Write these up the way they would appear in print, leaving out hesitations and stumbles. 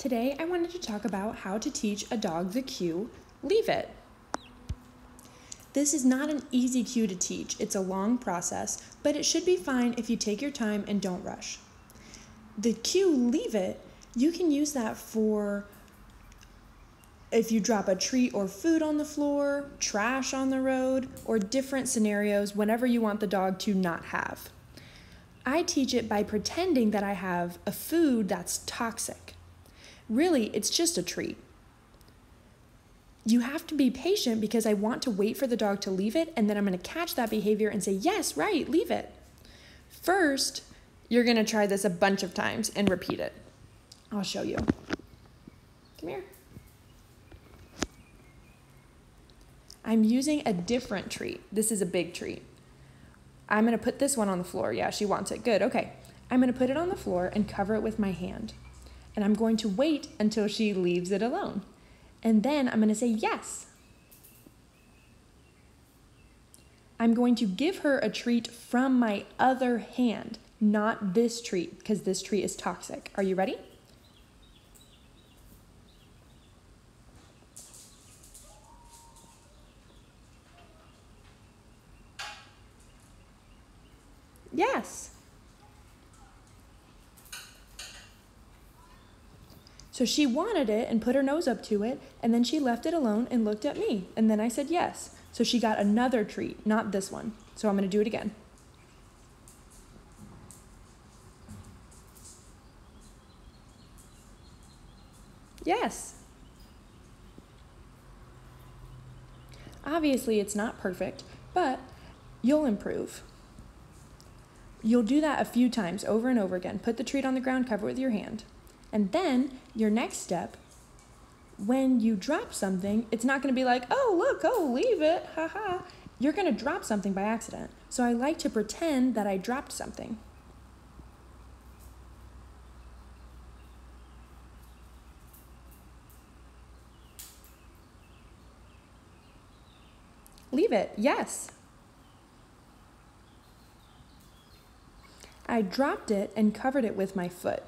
Today I wanted to talk about how to teach a dog the cue, leave it. This is not an easy cue to teach. It's a long process, but it should be fine if you take your time and don't rush. The cue, leave it, you can use that for if you drop a treat or food on the floor, trash on the road, or different scenarios whenever you want the dog to not have. I teach it by pretending that I have a food that's toxic. Really, it's just a treat. You have to be patient because I want to wait for the dog to leave it, and then I'm going to catch that behavior and say, yes, right, leave it. First, you're going to try this a bunch of times and repeat it. I'll show you. Come here. I'm using a different treat. This is a big treat. I'm going to put this one on the floor. Yeah, she wants it. Good. Okay. I'm going to put it on the floor and cover it with my hand. And I'm going to wait until she leaves it alone. And then I'm going to say yes. I'm going to give her a treat from my other hand, not this treat, because this treat is toxic. Are you ready? Yes. So she wanted it and put her nose up to it, and then she left it alone and looked at me, and then I said yes. So she got another treat, not this one. So I'm going to do it again. Yes. Obviously, it's not perfect, but you'll improve. You'll do that a few times over and over again. Put the treat on the ground, cover it with your hand. And then your next step, when you drop something, it's not going to be like, oh, look, oh, leave it, haha. You're going to drop something by accident. So I like to pretend that I dropped something. Leave it, yes. I dropped it and covered it with my foot.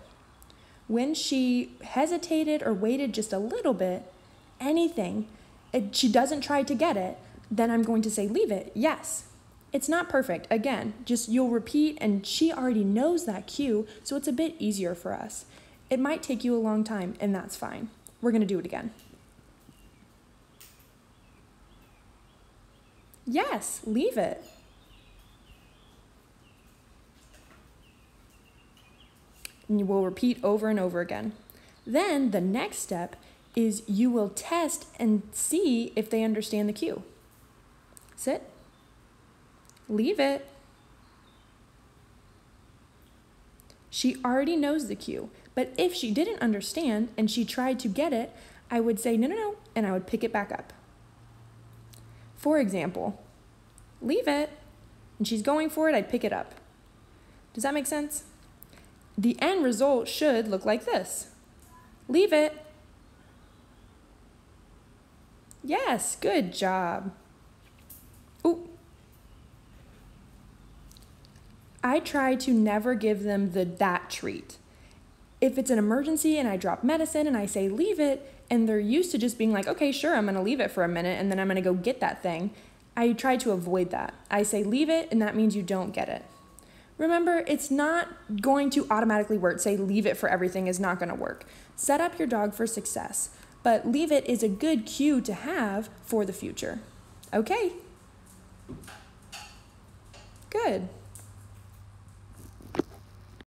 When she hesitated or waited just a little bit, anything, she doesn't try to get it, then I'm going to say, leave it, yes. It's not perfect. Again, just you'll repeat, and she already knows that cue, so it's a bit easier for us. It might take you a long time, and that's fine. We're going to do it again. Yes, leave it. And you will repeat over and over again. Then the next step is you will test and see if they understand the cue. Sit. Leave it. She already knows the cue, but if she didn't understand and she tried to get it, I would say, no, no, no, and I would pick it back up. For example, leave it, and she's going for it, I'd pick it up. Does that make sense? The end result should look like this. Leave it. Yes, good job. Ooh. I try to never give them that treat. If it's an emergency and I drop medicine and I say leave it, and they're used to just being like, okay, sure, I'm gonna leave it for a minute and then I'm gonna go get that thing, I try to avoid that. I say leave it, and that means you don't get it. Remember, it's not going to automatically work. Say leave it for everything is not going to work. Set up your dog for success, but leave it is a good cue to have for the future. Okay. Good.